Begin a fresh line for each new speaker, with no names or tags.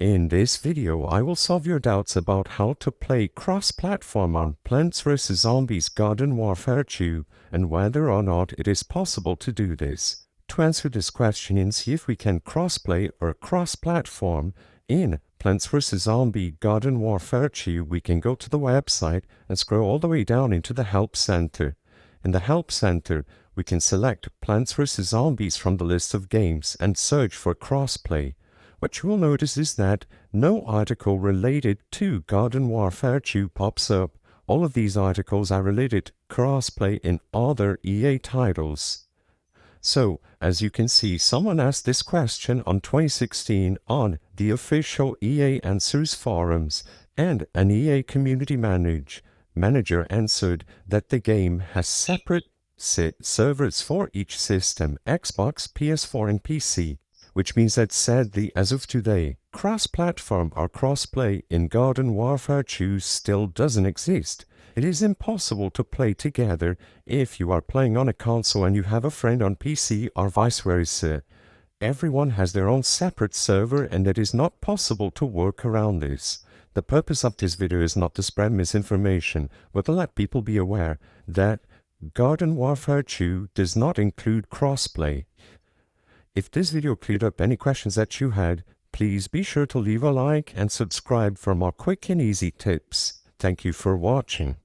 In this video, I will solve your doubts about how to play cross-platform on Plants vs. Zombies Garden Warfare 2 and whether or not it is possible to do this. To answer this question and see if we can cross-play or cross-platform in Plants vs. Zombie Garden Warfare 2, we can go to the website and scroll all the way down into the Help Center. In the Help Center, we can select Plants vs. Zombies from the list of games and search for crossplay. What you will notice is that no article related to Garden Warfare 2 pops up. All of these articles are related to crossplay in other EA titles. So, as you can see, someone asked this question on 2016 on the official EA Answers forums, and an EA community manager answered that the game has separate servers for each system, Xbox, PS4 and PC. Which means that sadly, as of today, cross-platform or cross-play in Garden Warfare 2 still doesn't exist. It is impossible to play together if you are playing on a console and you have a friend on PC or vice versa. Everyone has their own separate server and it is not possible to work around this. The purpose of this video is not to spread misinformation, but to let people be aware that Garden Warfare 2 does not include crossplay. If this video cleared up any questions that you had, please be sure to leave a like and subscribe for more quick and easy tips. Thank you for watching.